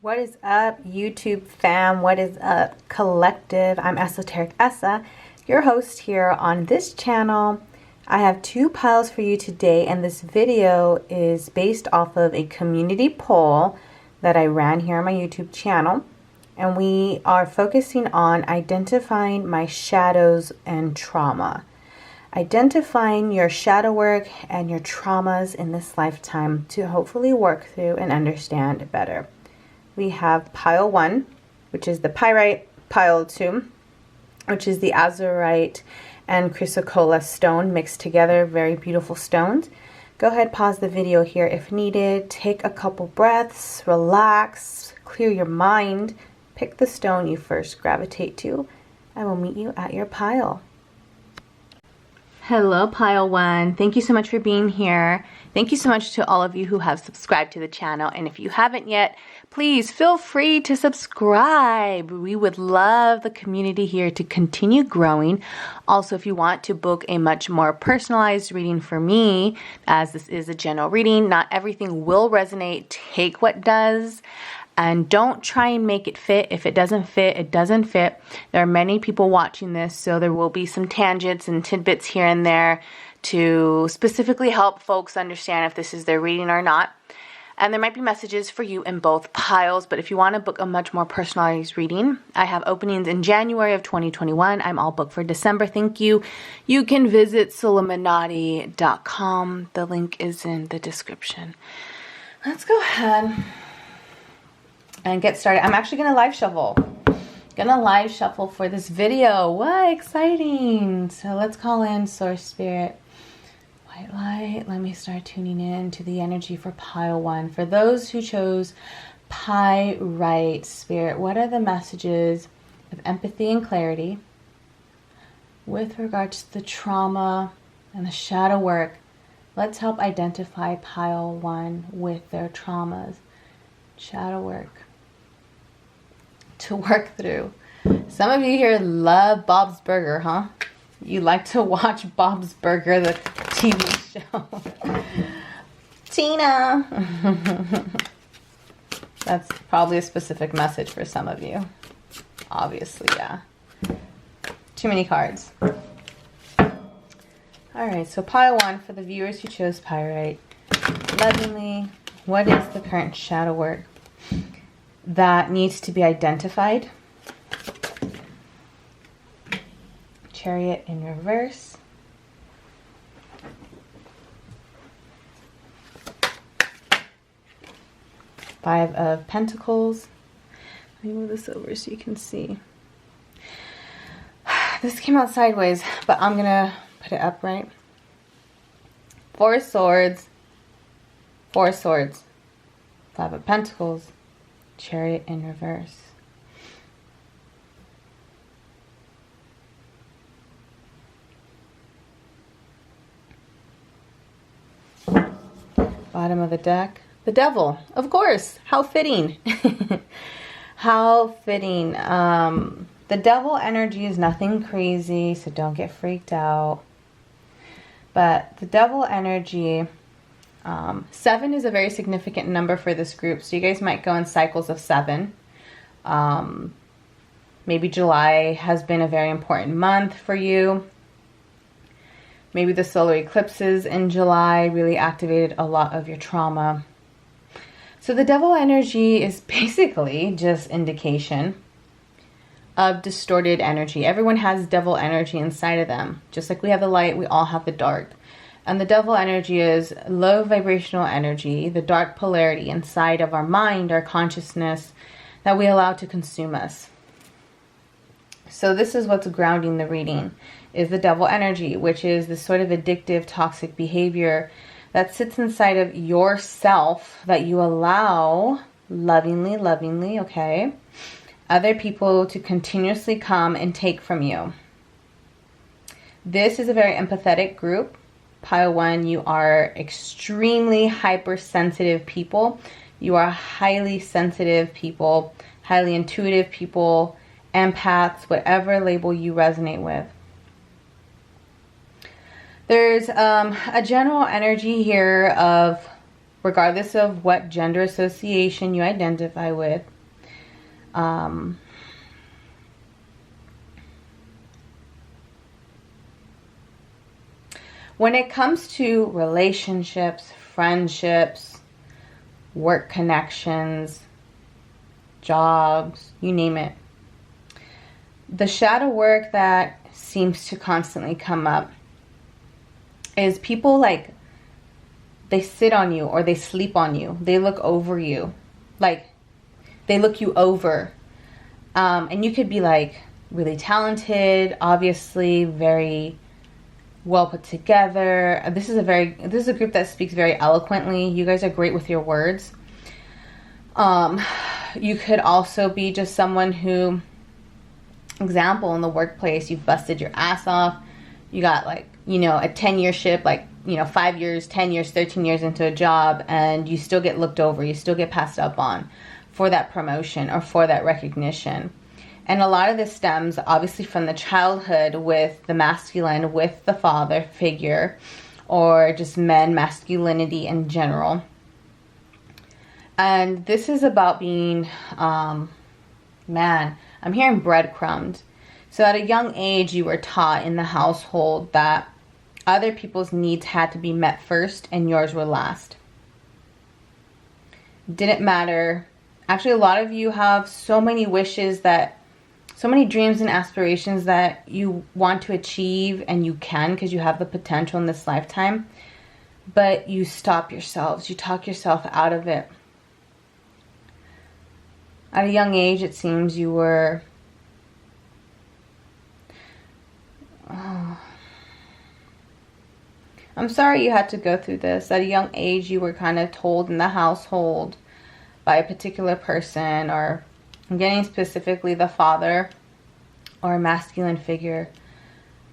What is up, YouTube fam? What is up, collective? I'm Esoteric Essa, your host here on this channel. I have two piles for you today, and this video is based off of a community poll that I ran here on my YouTube channel. And we are focusing on identifying my shadows and trauma. Identifying your shadow work and your traumas in this lifetime to hopefully work through and understand better. We have pile 1, which is the pyrite, pile 2, which is the azurite and chrysocolla stone mixed together. Very beautiful stones. Go ahead, pause the video here if needed. Take a couple breaths, relax, clear your mind. Pick the stone you first gravitate to. I will meet you at your pile. Hello, pile 1. Thank you so much for being here. Thank you so much to all of you who have subscribed to the channel. And if you haven't yet, please feel free to subscribe. We would love the community here to continue growing. Also, if you want to book a much more personalized reading for me, as this is a general reading, not everything will resonate. Take what does. And don't try and make it fit. If it doesn't fit, it doesn't fit. There are many people watching this, so there will be some tangents and tidbits here and there to specifically help folks understand if this is their reading or not. And there might be messages for you in both piles, but if you want to book a much more personalized reading, I have openings in January of 2021. I'm all booked for December. Thank you. You can visit Solomonati.com. The link is in the description. Let's go ahead and get started. I'm actually gonna live shuffle. For this video. What exciting! So let's call in Source Spirit, White Light. Let me start tuning in to the energy for pile 1. For those who chose Pyrite Spirit, what are the messages of empathy and clarity with regards to the trauma and the shadow work? Let's help identify pile 1 with their traumas. Shadow work to work through. Some of you here love Bob's Burger, huh? You like to watch Bob's Burger, the TV show. Tina. That's probably a specific message for some of you. Obviously, yeah. Too many cards. Alright, so pile 1 for the viewers who chose Pyrite. Lovingly, what is the current shadow work that needs to be identified? Chariot in reverse. Five of Pentacles. Let me move this over so you can see. This came out sideways, but I'm gonna put it upright. Four of Swords. Four of Swords. Five of Pentacles. Chariot in reverse. Bottom of the deck. The Devil, of course. How fitting. How fitting. The Devil energy is nothing crazy, so don't get freaked out. But the Devil energy, 7 is a very significant number for this group, so you guys might go in cycles of 7. Maybe July has been a very important month for you. Maybe the solar eclipses in July really activated a lot of your trauma. So the Devil energy is basically just indication of distorted energy. Everyone has Devil energy inside of them. Just like we have the light, we all have the dark. And the Devil energy is low vibrational energy, the dark polarity inside of our mind, our consciousness, that we allow to consume us. So this is what's grounding the reading, is the Devil energy, which is this sort of addictive, toxic behavior that sits inside of yourself that you allow lovingly, okay, other people to continuously come and take from you. This is a very empathetic group. Pile 1, you are extremely hypersensitive people. You are highly sensitive people, highly intuitive people, empaths, whatever label you resonate with. There's a general energy here of, regardless of what gender association you identify with, When it comes to relationships, friendships, work connections, jobs, you name it, the shadow work that seems to constantly come up is people like, they sit on you or they sleep on you. They look over you. Like, they look you over. And you could be like really talented, obviously very well put together. This is a group that speaks very eloquently. You guys are great with your words. You could also be just someone who, example, in the workplace, you've busted your ass off. You got like, you know, a 10-year-ship, like, you know, 5 years, 10 years, 13 years into a job, and you still get looked over. You still get passed up on for that promotion or for that recognition. And a lot of this stems obviously from the childhood with the masculine, with the father figure, or just men, masculinity in general. And this is about being, man, I'm hearing breadcrumbed. So at a young age, you were taught in the household that other people's needs had to be met first and yours were last. Didn't matter. Actually, a lot of you have so many wishes, that so many dreams and aspirations that you want to achieve, and you can because you have the potential in this lifetime, but you stop yourselves. You talk yourself out of it. At a young age, it seems you were I'm sorry you had to go through this. At a young age, you were kind of told in the household by a particular person, or I'm getting specifically the father or a masculine figure,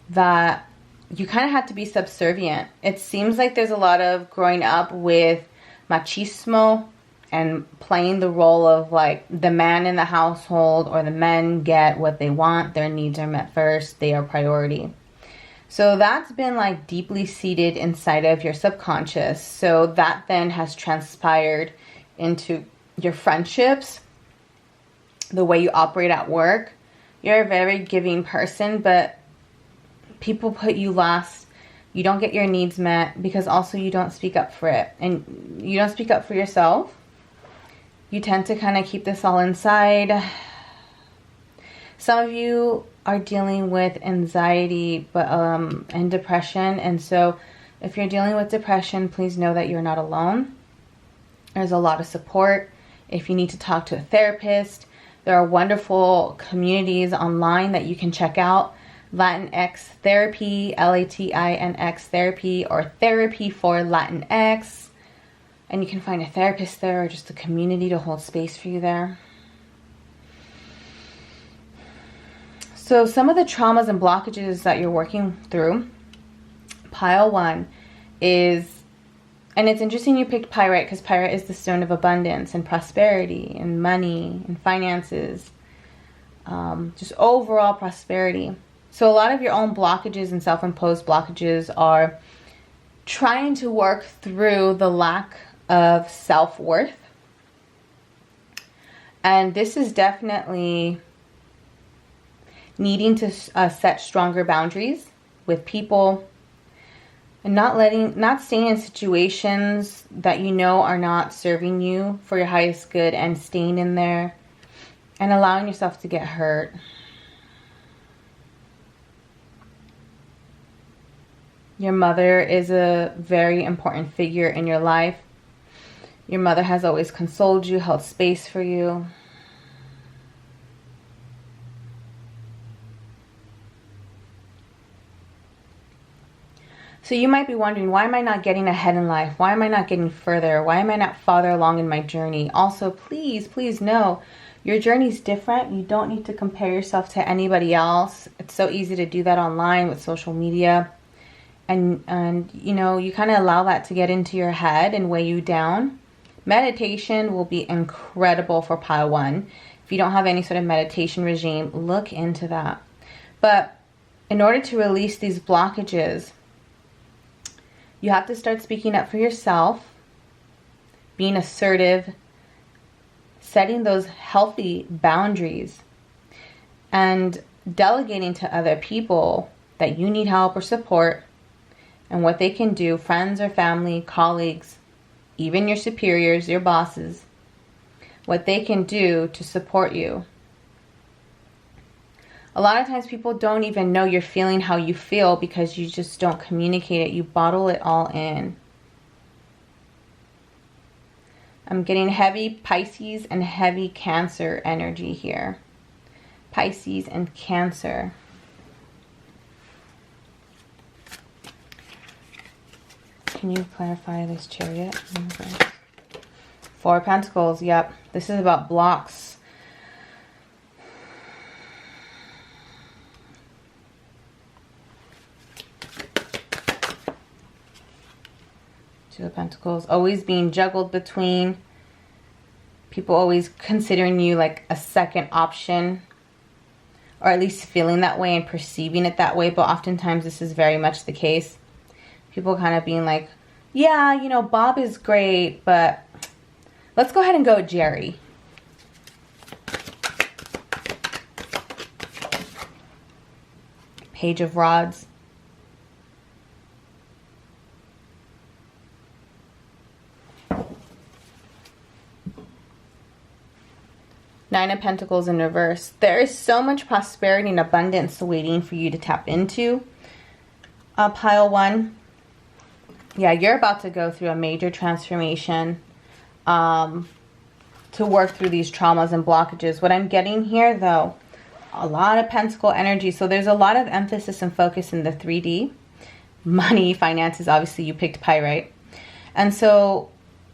that you kind of had to be subservient. It seems like there's a lot of growing up with machismo and playing the role of like the man in the household, or the men get what they want. Their needs are met first. They are priority. So that's been like deeply seated inside of your subconscious. So that then has transpired into your friendships, the way you operate at work. You're a very giving person, but people put you last. You don't get your needs met because also you don't speak up for it. And you don't speak up for yourself. You tend to kind of keep this all inside. Some of you are dealing with anxiety and depression. And so if you're dealing with depression, please know that you're not alone. There's a lot of support. If you need to talk to a therapist, there are wonderful communities online that you can check out. Latinx Therapy, Latinx Therapy, or Therapy for Latinx. And you can find a therapist there, or just a community to hold space for you there. So some of the traumas and blockages that you're working through, pile 1 is, and it's interesting you picked pyrite, because pyrite is the stone of abundance and prosperity and money and finances, just overall prosperity. So a lot of your own blockages and self-imposed blockages are trying to work through the lack of self-worth. And this is definitely needing to set stronger boundaries with people, and not staying in situations that you know are not serving you for your highest good, and staying in there and allowing yourself to get hurt. Your mother is a very important figure in your life. Your mother has always consoled you, held space for you. So you might be wondering, why am I not getting ahead in life? Why am I not getting further? Why am I not farther along in my journey? Also, please know your journey is different. You don't need to compare yourself to anybody else. It's so easy to do that online with social media. And you know, you kind of allow that to get into your head and weigh you down. Meditation will be incredible for pile 1. If you don't have any sort of meditation regime, look into that. But in order to release these blockages, you have to start speaking up for yourself, being assertive, setting those healthy boundaries and delegating to other people that you need help or support and what they can do, friends or family, colleagues, even your superiors, your bosses, what they can do to support you. A lot of times people don't even know you're feeling how you feel because you just don't communicate it. You bottle it all in. I'm getting heavy Pisces and heavy Cancer energy here. Pisces and Cancer. Can you clarify this Chariot? Four of Pentacles. Yep. This is about blocks. Two of Pentacles. Always being juggled between. People always considering you like a second option. Or at least feeling that way and perceiving it that way. But oftentimes this is very much the case. People kind of being like, yeah, you know, Bob is great, but let's go ahead and go with Jerry. Page of Rods. Nine of Pentacles in reverse. There is so much prosperity and abundance waiting for you to tap into. Pile 1. Yeah, you're about to go through a major transformation to work through these traumas and blockages. What I'm getting here, though, a lot of Pentacle energy. So there's a lot of emphasis and focus in the 3D. Money, finances, obviously you picked Pyrite. And so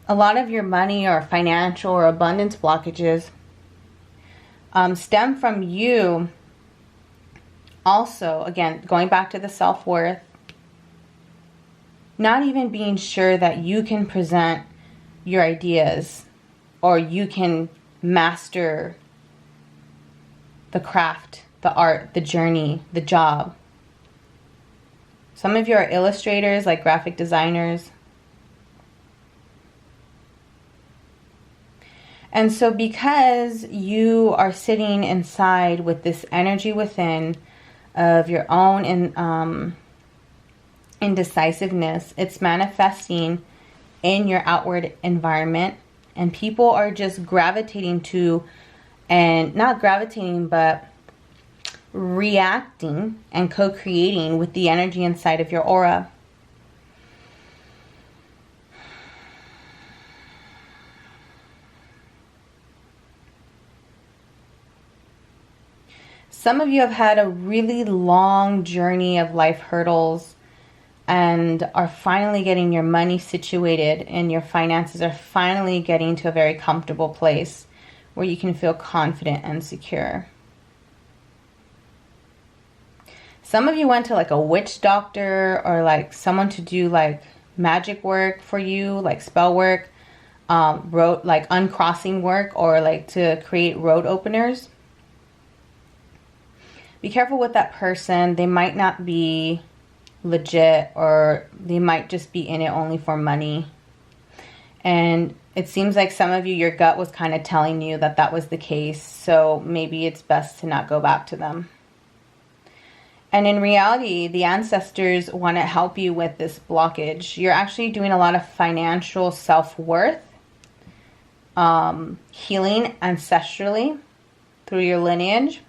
a lot of your money or financial or abundance blockages stem from you also, again, going back to the self-worth, not even being sure that you can present your ideas or you can master the craft, the art, the journey, the job. Some of you are illustrators, like graphic designers. And so because you are sitting inside with this energy within of your own indecisiveness, it's manifesting in your outward environment, and people are just gravitating to, and not gravitating, but reacting and co-creating with the energy inside of your aura. Some of you have had a really long journey of life hurdles and are finally getting your money situated, and your finances are finally getting to a very comfortable place where you can feel confident and secure. Some of you went to like a witch doctor or like someone to do like magic work for you, like spell work, road, like uncrossing work, or like to create road openers. Be careful with that person. They might not be legit, or they might just be in it only for money. And it seems like some of you, your gut was kind of telling you that that was the case. So maybe it's best to not go back to them. And in reality, the ancestors want to help you with this blockage. You're actually doing a lot of financial self-worth, healing ancestrally through your lineage.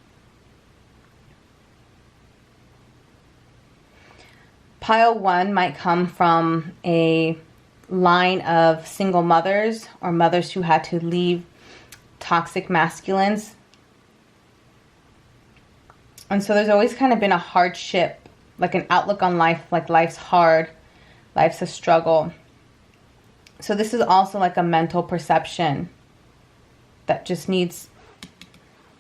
Pile 1 might come from a line of single mothers or mothers who had to leave toxic masculines. And so there's always kind of been a hardship, like an outlook on life, like life's hard, life's a struggle. So this is also like a mental perception that just needs,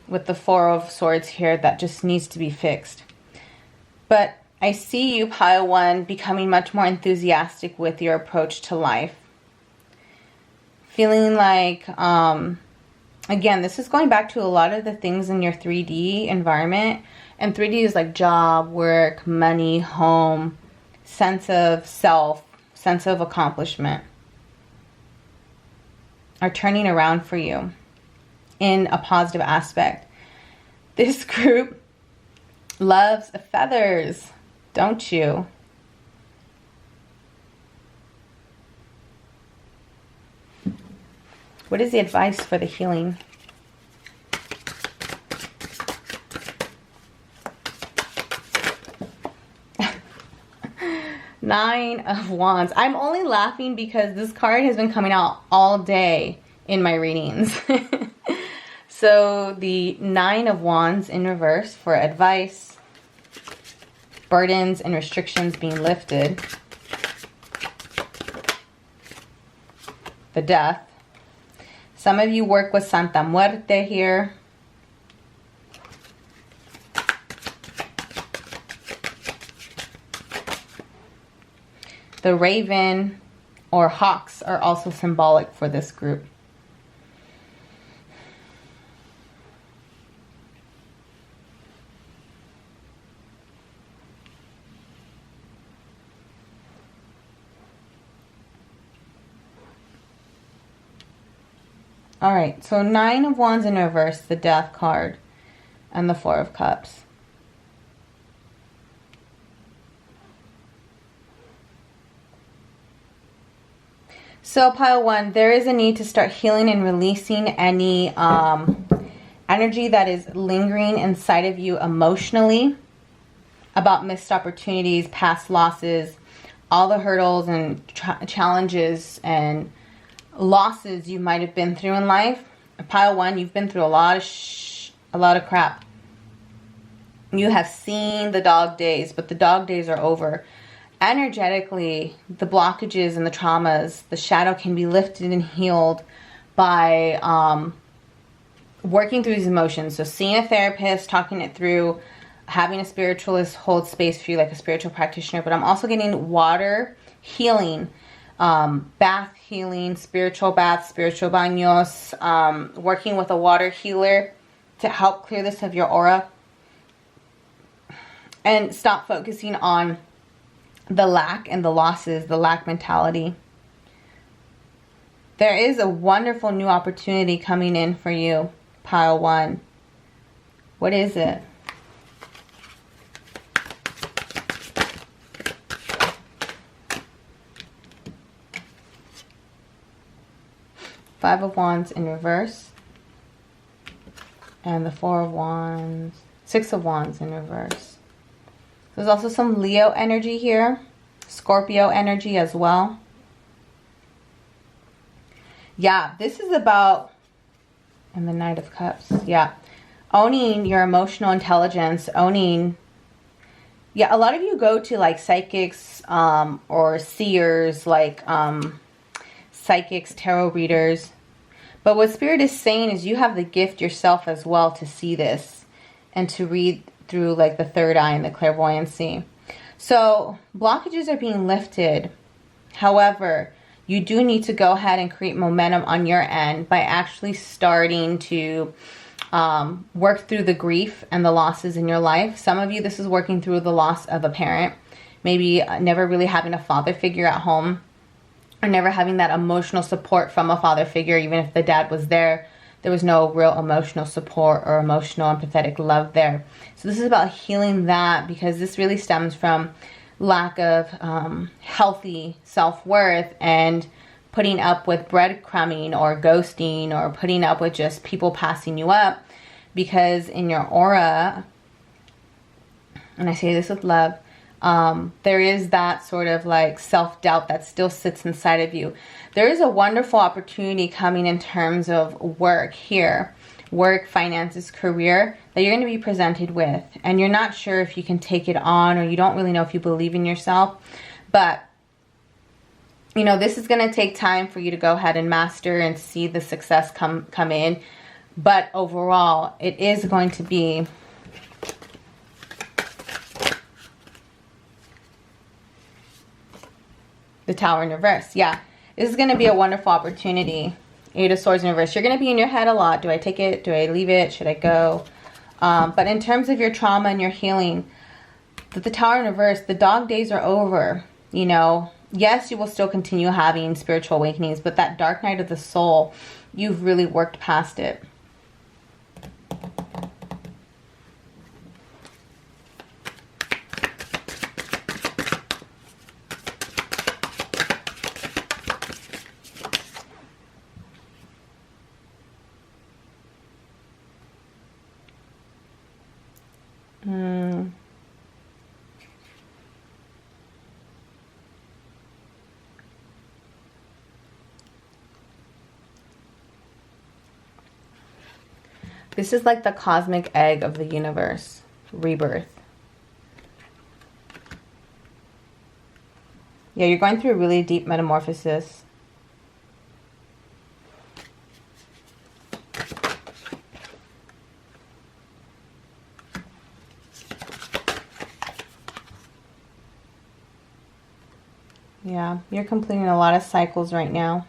with the Four of Swords here, that just needs to be fixed. But I see you, Pile 1, becoming much more enthusiastic with your approach to life. Feeling like, again, this is going back to a lot of the things in your 3D environment. And 3D is like job, work, money, home, sense of self, sense of accomplishment are turning around for you. in a positive aspect. This group loves feathers, don't you? What is the advice for the healing? Nine of Wands. I'm only laughing because this card has been coming out all day in my readings. So the Nine of Wands in reverse for advice, burdens and restrictions being lifted. The Death. Some of you work with Santa Muerte here. The raven or hawks are also symbolic for this group. All right, so Nine of Wands in reverse, the Death card, and the Four of Cups. So pile one, there is a need to start healing and releasing any energy that is lingering inside of you emotionally about missed opportunities, past losses, all the hurdles and challenges and losses you might have been through in life. Pile one, you've been through a lot of crap. You have seen the dog days, but the dog days are over. Energetically, the blockages and the traumas, the shadow can be lifted and healed by working through these emotions. So seeing a therapist, talking it through, having a spiritualist hold space for you like a spiritual practitioner. But I'm also getting water healing, bath healing, spiritual baths, spiritual baños, working with a water healer to help clear this of your aura. And stop focusing on the lack and the losses, the lack mentality. There is a wonderful new opportunity coming in for you, pile one. What is it? Five of Wands in reverse. And the Four of Wands, Six of Wands in reverse. There's also some Leo energy here. Scorpio energy as well. Yeah, this is about, and the Knight of Cups. Yeah, owning your emotional intelligence, owning, yeah, a lot of you go to like psychics or seers, like psychics, tarot readers. But what Spirit is saying is you have the gift yourself as well to see this and to read through like the third eye and the clairvoyancy. So blockages are being lifted. However, you do need to go ahead and create momentum on your end by actually starting to work through the grief and the losses in your life. Some of you, this is working through the loss of a parent, maybe never really having a father figure at home, or never having that emotional support from a father figure. Even if the dad was there, there was no real emotional support or emotional empathetic love there. So this is about healing that, because this really stems from lack of healthy self-worth and putting up with breadcrumbing or ghosting or putting up with just people passing you up. Because in your aura, and I say this with love, there is that sort of like self-doubt that still sits inside of you. There is a wonderful opportunity coming in terms of work here. Work, finances, career that you're going to be presented with. And you're not sure if you can take it on, or you don't really know if you believe in yourself. But, you know, this is going to take time for you to go ahead and master and see the success come in. But overall, it is going to be the Tower in reverse. Yeah, this is going to be a wonderful opportunity. Eight of Swords in reverse. You're going to be in your head a lot. Do I take it? Do I leave it? Should I go? But in terms of your trauma and your healing, the Tower in reverse, the dog days are over. You know, yes, you will still continue having spiritual awakenings, but that dark night of the soul, you've really worked past it. Hmm. This is like the cosmic egg of the universe. Rebirth. Yeah, you're going through a really deep metamorphosis. Yeah, you're completing a lot of cycles right now.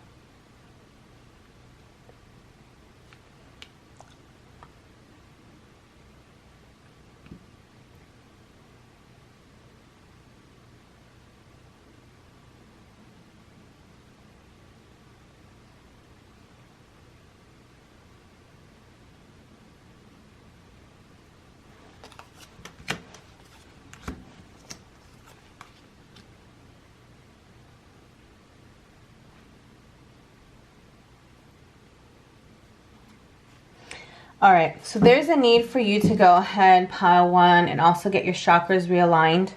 All right, so there's a need for you to go ahead, pile one, and also get your chakras realigned.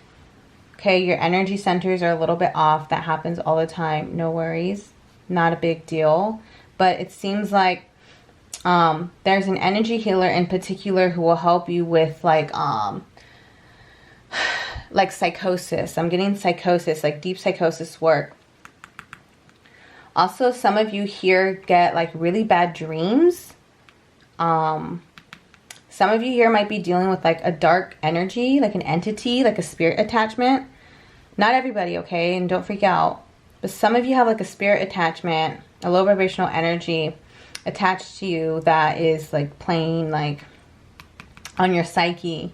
Okay, your energy centers are a little bit off. That happens all the time. No worries. Not a big deal. But it seems like there's an energy healer in particular who will help you with like psychosis. I'm getting psychosis, like deep psychosis work. Also, some of you here get like really bad dreams. Some of you here might be dealing with like a dark energy, like an entity, like a spirit attachment. Not everybody, okay? And don't freak out. But some of you have like a spirit attachment, a low vibrational energy attached to you that is like playing like on your psyche.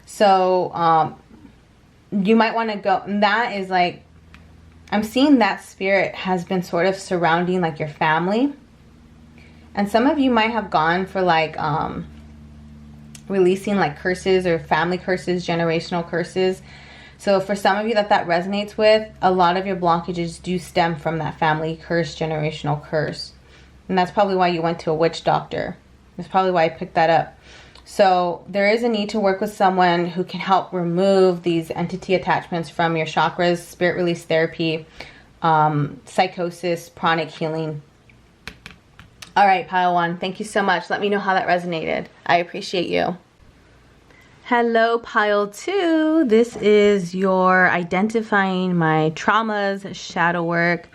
So you might want to go, and that is like, I'm seeing that spirit has been sort of surrounding like your family. And some of you might have gone for like releasing like curses or family curses, generational curses. So for some of you that resonates with, a lot of your blockages do stem from that family curse, generational curse. And that's probably why you went to a witch doctor. That's probably why I picked that up. So there is a need to work with someone who can help remove these entity attachments from your chakras, spirit release therapy, psychosis, pranic healing. All right, pile one, thank you so much. Let me know how that resonated. I appreciate you. Hello, pile two. This is your identifying my traumas, shadow work,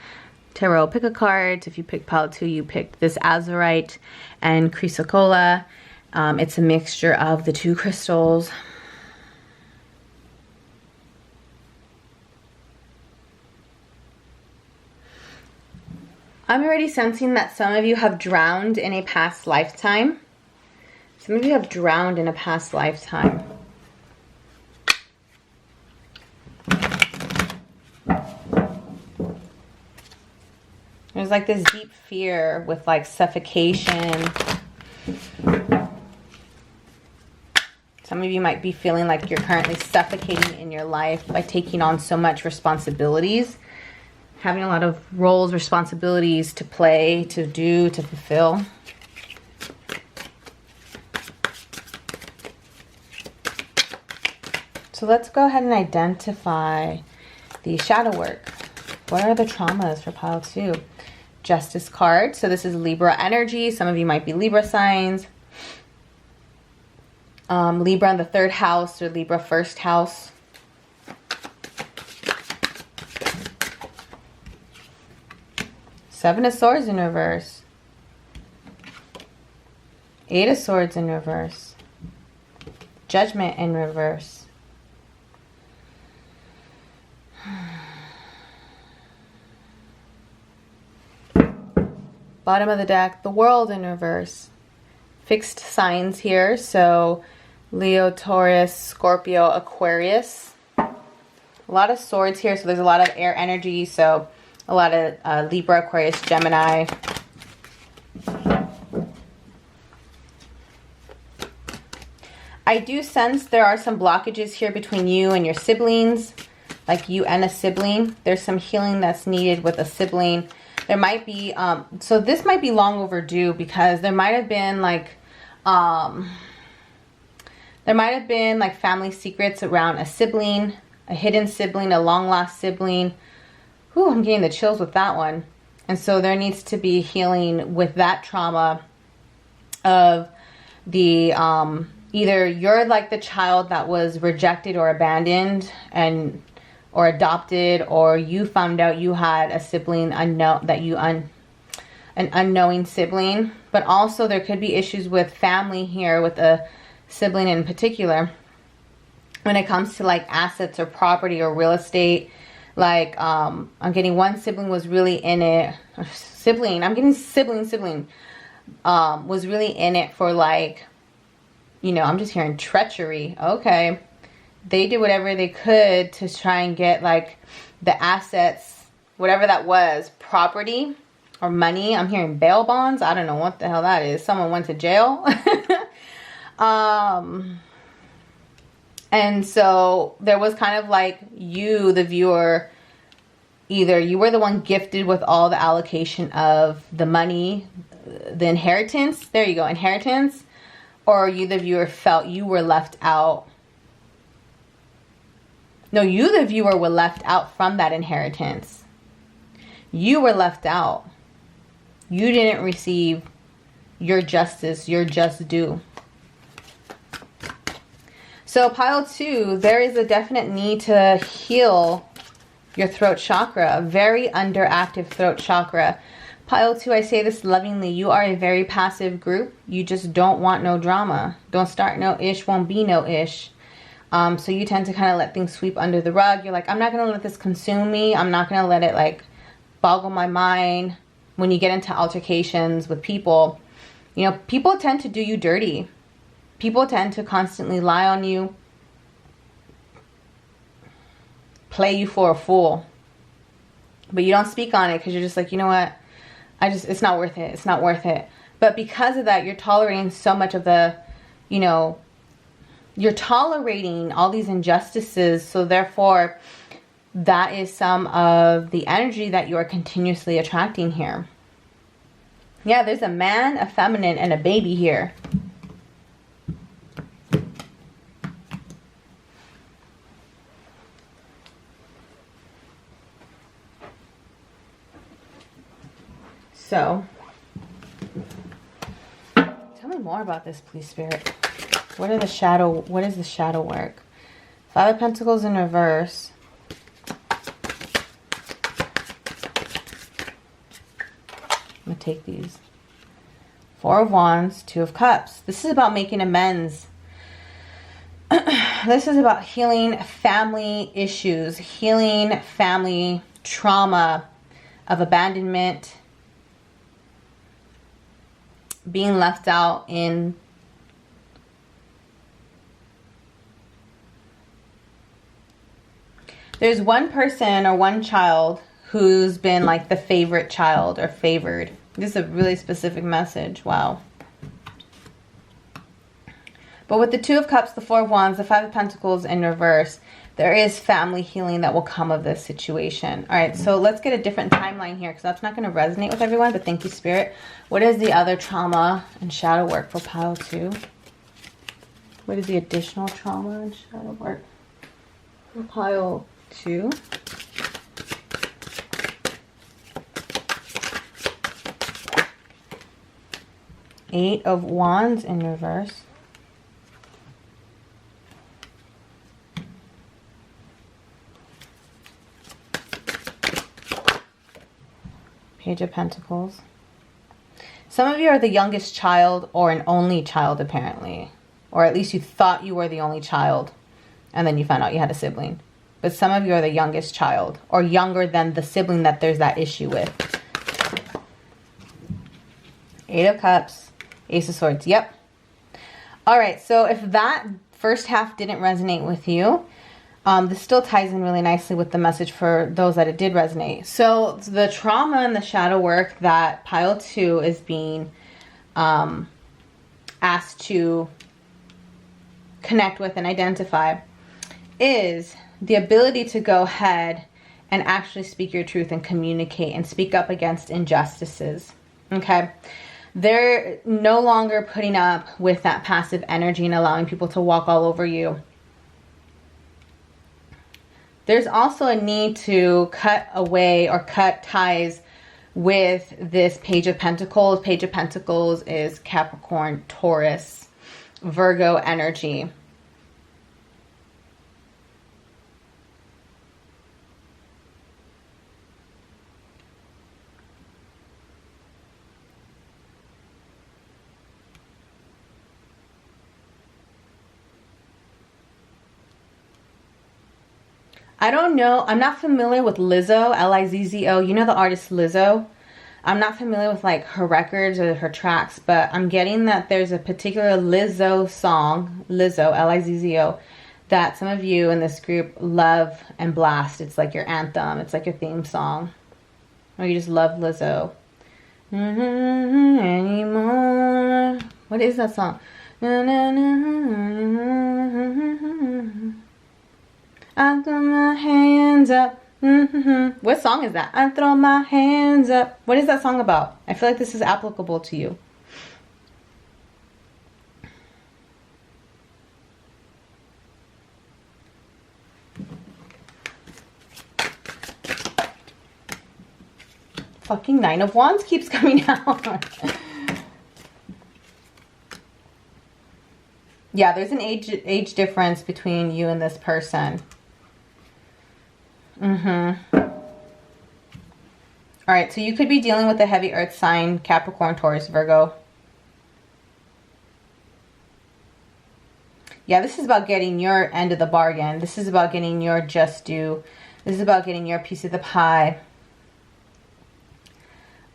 tarot. Pick a card. If you picked pile two, you picked this azurite and chrysocolla. It's a mixture of the two crystals. I'm already sensing that some of you have drowned in a past lifetime. Some of you have drowned in a past lifetime. There's like this deep fear with like suffocation. Some of you might be feeling like you're currently suffocating in your life by taking on so much responsibilities. Having a lot of roles, responsibilities to play, to do, to fulfill. So let's go ahead and identify the shadow work. What are the traumas for pile two? Justice card. So this is Libra energy. Some of you might be Libra signs. Libra in the third house or Libra first house. Seven of Swords in reverse. Eight of Swords in reverse. Judgment in reverse. Bottom of the deck, the World in reverse. Fixed signs here, so Leo, Taurus, Scorpio, Aquarius. A lot of swords here, so there's a lot of air energy, so a lot of Libra, Aquarius, Gemini. I do sense there are some blockages here between you and your siblings, like you and a sibling. There's some healing that's needed with a sibling. There might be, so this might be long overdue because there might have been like There might have been like family secrets around a sibling, a hidden sibling, a long lost sibling. Whew, I'm getting the chills with that one. And so there needs to be healing with that trauma of the, either you're like the child that was rejected or abandoned or adopted, or you found out you had a sibling an unknowing sibling. But also there could be issues with family here with a sibling in particular when it comes to like assets or property or real estate. Like I'm getting one sibling was really in it, sibling was really in it for like, you know, I'm just hearing treachery. Okay, they did whatever they could to try and get like the assets, whatever that was, property or money. I'm hearing bail bonds. I don't know what the hell that is. Someone went to jail. And so there was kind of like you, the viewer, either you were the one gifted with all the allocation of the money, the inheritance, there you go, inheritance, or you, the viewer, felt you were left out. No, you, the viewer, were left out from that inheritance. You were left out. You didn't receive your justice, your just due. So pile 2, there is a definite need to heal your throat chakra, a very underactive throat chakra. Pile 2, I say this lovingly, you are a very passive group. You just don't want no drama. Don't start no ish, won't be no ish. So you tend to kind of let things sweep under the rug. You're like, I'm not going to let this consume me. I'm not going to let it like boggle my mind. When you get into altercations with people, you know, people tend to do you dirty. People tend to constantly lie on you, play you for a fool, but you don't speak on it because you're just like, you know what, it's not worth it. It's not worth it. But because of that, you're tolerating so much of the, you know, you're tolerating all these injustices. So therefore, that is some of the energy that you are continuously attracting here. Yeah, there's a man, a feminine, and a baby here. So, tell me more about this, please, Spirit. What is the shadow work? 5 of Pentacles in reverse. I'm going to take these. 4 of Wands, 2 of Cups. This is about making amends. This is about healing family issues, healing family trauma of abandonment, being left out in there's one person or one child who's been like the favorite child or favored. This is a really specific message. Wow. But with the 2 of Cups, the 4 of Wands, the 5 of Pentacles in reverse, there is family healing that will come of this situation. All right, so let's get a different timeline here because that's not going to resonate with everyone, but thank you, Spirit. What is the other trauma and shadow work for pile 2? What is the additional trauma and shadow work for pile 2? Eight of Wands in reverse. Page of Pentacles. Some of you are the youngest child or an only child, apparently. Or at least you thought you were the only child. And then you found out you had a sibling. But some of you are the youngest child. Or younger than the sibling that there's that issue with. 8 of Cups. Ace of Swords. Yep. Alright, so if that first half didn't resonate with you, this still ties in really nicely with the message for those that it did resonate. So the trauma and the shadow work that pile 2 is being asked to connect with and identify is the ability to go ahead and actually speak your truth and communicate and speak up against injustices. Okay? They're no longer putting up with that passive energy and allowing people to walk all over you. There's also a need to cut away or cut ties with this Page of Pentacles. Page of Pentacles is Capricorn, Taurus, Virgo energy. I don't know. I'm not familiar with Lizzo, L-I-Z-Z-O. You know the artist Lizzo? I'm not familiar with like her records or her tracks, but I'm getting that there's a particular Lizzo song, Lizzo, L-I-Z-Z-O, that some of you in this group love and blast. It's like your anthem. It's like your theme song. Or you just love Lizzo. Anymore. What is that song? I throw my hands up. What song is that? I throw my hands up. What is that song about? I feel like this is applicable to you. Fucking Nine of Wands keeps coming out. Yeah, there's an age difference between you and this person. All right, so you could be dealing with a heavy earth sign, Capricorn, Taurus, Virgo. Yeah, this is about getting your end of the bargain. This is about getting your just due. This is about getting your piece of the pie.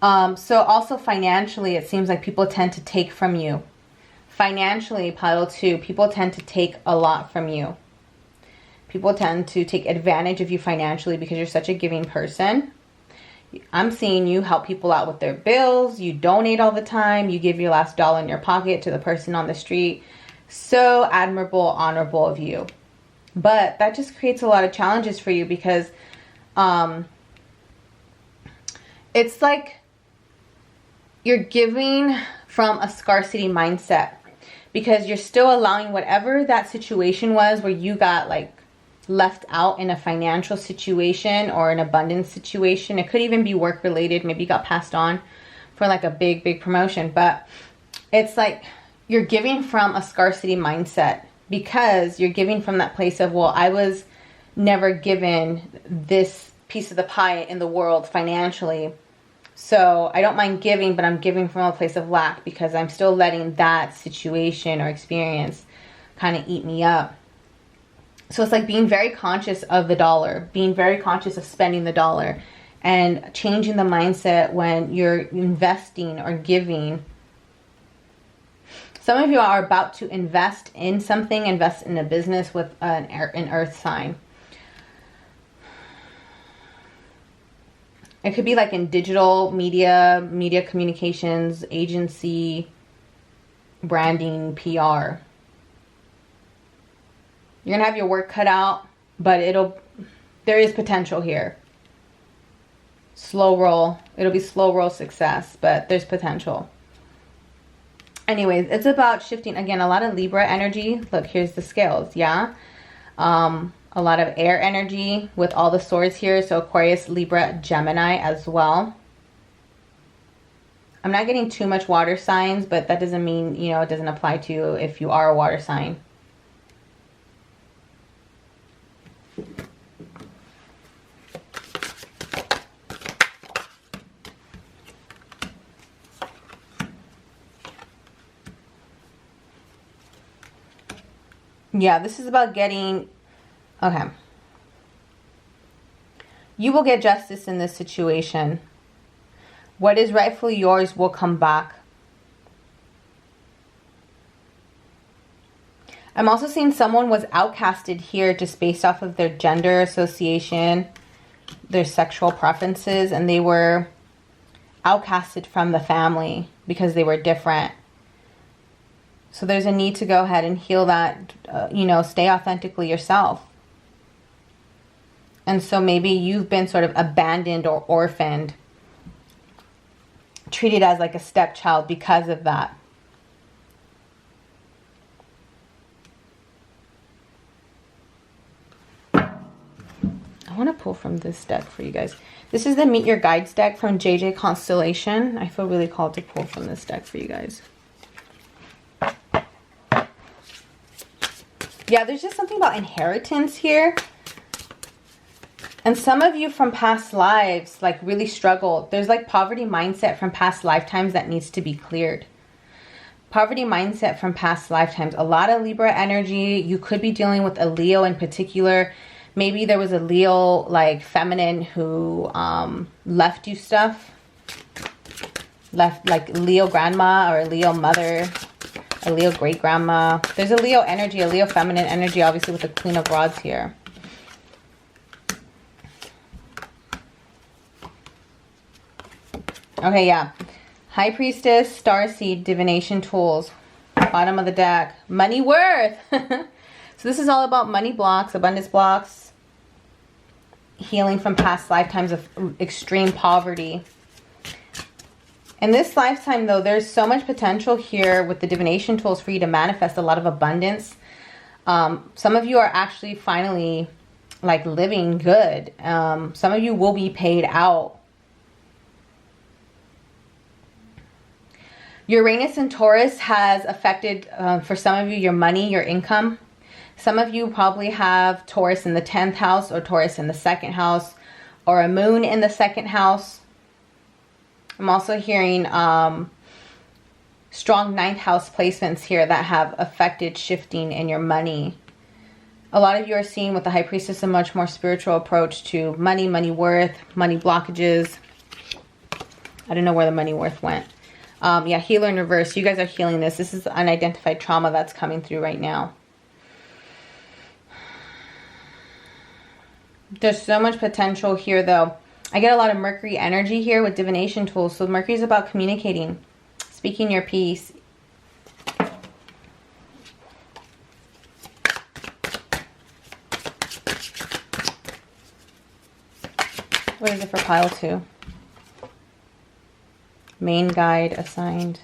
So also financially, it seems like people tend to take from you. Financially, pile 2, people tend to take a lot from you. People tend to take advantage of you financially because you're such a giving person. I'm seeing you help people out with their bills. You donate all the time. You give your last dollar in your pocket to the person on the street. So admirable, honorable of you. But that just creates a lot of challenges for you because it's like you're giving from a scarcity mindset because you're still allowing whatever that situation was where you got like left out in a financial situation or an abundance situation. It could even be work related. Maybe you got passed on for like a big promotion, but it's like you're giving from a scarcity mindset because you're giving from that place of, well, I was never given this piece of the pie in the world financially. So I don't mind giving, but I'm giving from a place of lack because I'm still letting that situation or experience kind of eat me up. So it's like being very conscious of the dollar, being very conscious of spending the dollar and changing the mindset when you're investing or giving. Some of you are about to invest in something, invest in a business with an earth sign. It could be like in digital media, media communications, agency, branding, PR. You're going to have your work cut out, but there is potential here. Slow roll. It'll be slow roll success, but there's potential. Anyways, it's about shifting. Again, a lot of Libra energy. Look, here's the scales, yeah? A lot of air energy with all the swords here. So Aquarius, Libra, Gemini as well. I'm not getting too much water signs, but that doesn't mean, you know, it doesn't apply to you if you are a water sign. Yeah, this is about getting... Okay. You will get justice in this situation. What is rightfully yours will come back. I'm also seeing someone was outcasted here just based off of their gender association, their sexual preferences, and they were outcasted from the family because they were different. So there's a need to go ahead and heal that, you know, stay authentically yourself. And so maybe you've been sort of abandoned or orphaned. treated as like a stepchild because of that. I want to pull from this deck for you guys. This is the Meet Your Guides deck from JJ Constellation. I feel really called to pull from this deck for you guys. Yeah, there's just something about inheritance here. And some of you from past lives like really struggled. There's like poverty mindset from past lifetimes that needs to be cleared. Poverty mindset from past lifetimes. A lot of Libra energy. You could be dealing with a Leo in particular. Maybe there was a Leo like feminine who left you stuff. Left like Leo grandma or a Leo mother. A Leo great grandma. There's a Leo energy, a Leo feminine energy, obviously with the Queen of Rods here. Okay, yeah. High Priestess, Starseed, Divination Tools. Bottom of the deck. Money worth. So this is all about money blocks, abundance blocks. Healing from past lifetimes of extreme poverty. In this lifetime, though, there's so much potential here with the divination tools for you to manifest a lot of abundance. Some of you are actually finally like living good. Some of you will be paid out. Uranus and Taurus has affected, for some of you, your money, your income. Some of you probably have Taurus in the 10th house or Taurus in the 2nd house or a moon in the 2nd house. I'm also hearing strong 9th house placements here that have affected shifting in your money. A lot of you are seeing with the High Priestess a much more spiritual approach to money, money worth, money blockages. I don't know where the money worth went. Yeah, healer in reverse. You guys are healing this. This is unidentified trauma that's coming through right now. There's so much potential here, though. I get a lot of Mercury energy here with divination tools. So Mercury is about communicating, speaking your piece. What is it for pile 2? Main guide assigned.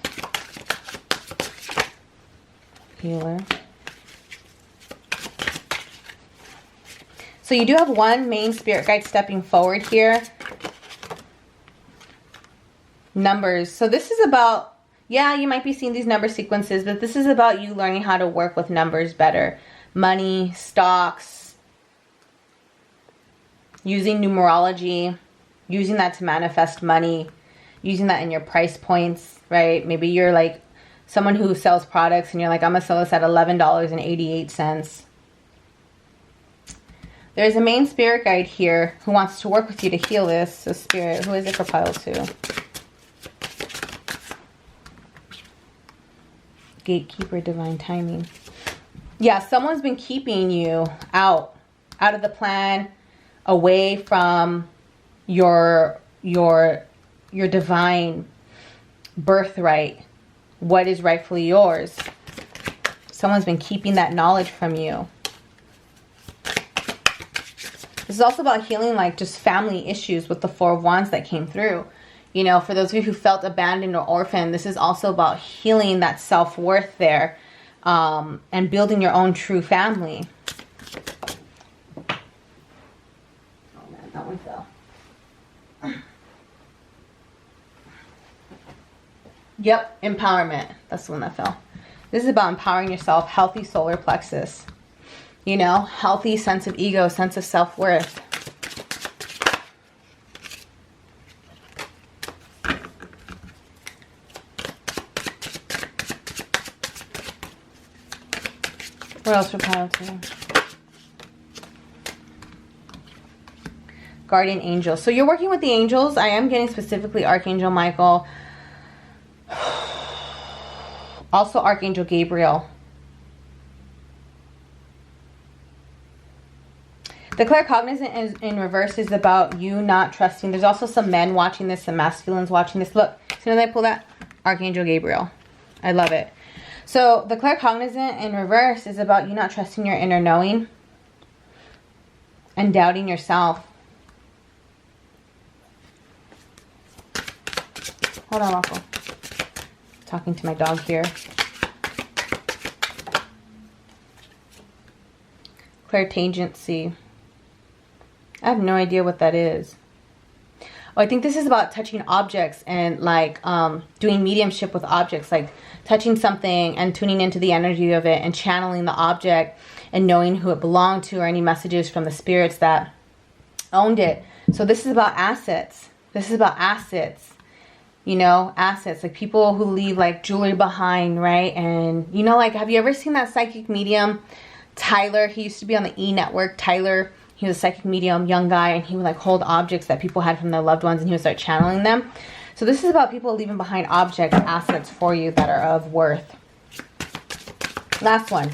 Healer. So you do have one main spirit guide stepping forward here. Numbers. So this is about, yeah, you might be seeing these number sequences, but this is about you learning how to work with numbers better. Money, stocks, using numerology, using that to manifest money, using that in your price points, right? Maybe you're like someone who sells products and you're like, I'm going to sell this at $11.88. There's a main spirit guide here who wants to work with you to heal this. So spirit, who is it for pile 2? Gatekeeper, divine timing. Yeah, someone's been keeping you out of the plan, away from your divine birthright, what is rightfully yours. Someone's been keeping that knowledge from you. This is also about healing like just family issues with the Four of Wands that came through. You know, for those of you who felt abandoned or orphaned, this is also about healing that self-worth there, and building your own true family. Oh man, that one fell. Yep, empowerment. That's the one that fell. This is about empowering yourself, healthy solar plexus. You know, healthy sense of ego, sense of self-worth. What else for pile 2? Guardian angel. So you're working with the angels. I am getting specifically Archangel Michael. Also Archangel Gabriel. The claircognizant is in reverse is about you not trusting. There's also some men watching this, some masculines watching this. Look, as soon as I pull that, Archangel Gabriel. I love it. So the claircognizant in reverse is about you not trusting your inner knowing and doubting yourself. Hold on, Waffle. Talking to my dog here. Clairtagency. I have no idea what that is. Oh, I think this is about touching objects and like doing mediumship with objects, like touching something and tuning into the energy of it and channeling the object and knowing who it belonged to or any messages from the spirits that owned it. So this is about assets. This is about assets. You know, assets, like people who leave like jewelry behind, right? And you know, like, have you ever seen that psychic medium, Tyler? He used to be on the E Network. Tyler, he was a psychic medium, young guy, and he would like hold objects that people had from their loved ones and he would start channeling them. So this is about people leaving behind objects, assets for you that are of worth. Last one.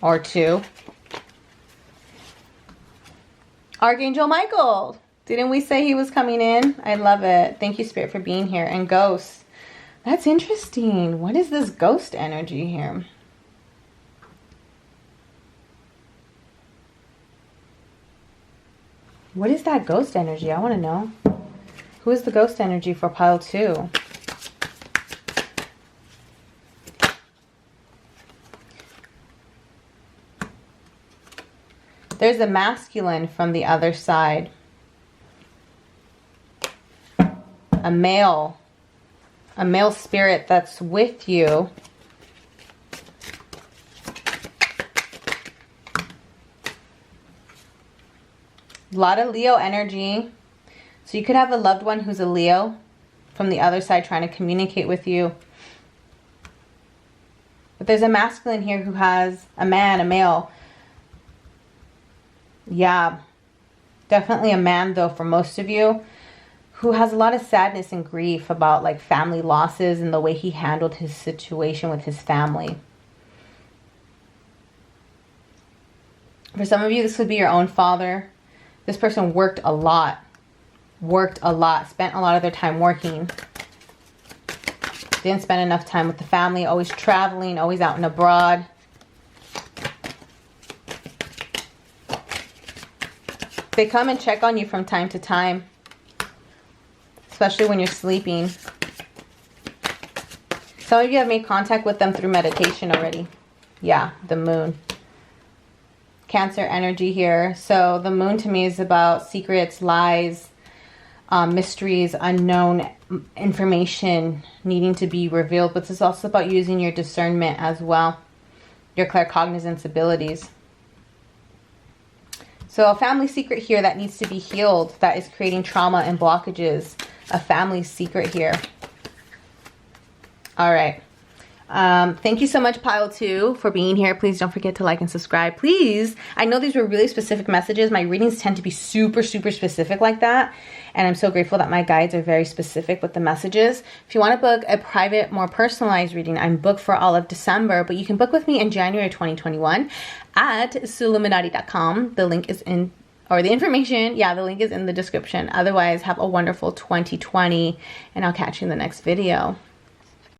Or two. Archangel Michael. Didn't we say he was coming in? I love it. Thank you, Spirit, for being here. And ghosts. That's interesting. What is this ghost energy here? What is that ghost energy? I want to know. Who is the ghost energy for pile 2? There's a masculine from the other side. A male spirit that's with you. A lot of Leo energy. So you could have a loved one who's a Leo from the other side trying to communicate with you. But there's a masculine here who has a man, a male. Yeah, definitely a man though for most of you, who has a lot of sadness and grief about like family losses and the way he handled his situation with his family. For some of you, this could be your own father. This person worked a lot, spent a lot of their time working. Didn't spend enough time with the family, always traveling, always out and abroad. They come and check on you from time to time, especially when you're sleeping. Some of you have made contact with them through meditation already. Yeah, the moon. Cancer energy here. So the moon to me is about secrets, lies, mysteries, unknown information needing to be revealed. But it's also about using your discernment as well, your claircognizance abilities. So a family secret here that needs to be healed, that is creating trauma and blockages. A family secret here. All right. Thank you so much, pile 2, for being here. Please don't forget to like and subscribe. Please. I know these were really specific messages. My readings tend to be super, super specific like that. And I'm so grateful that my guides are very specific with the messages. If you want to book a private, more personalized reading, I'm booked for all of December. But you can book with me in January 2021 at Suluminati.com. The link is in, or the information, yeah, the link is in the description. Otherwise, have a wonderful 2020. And I'll catch you in the next video.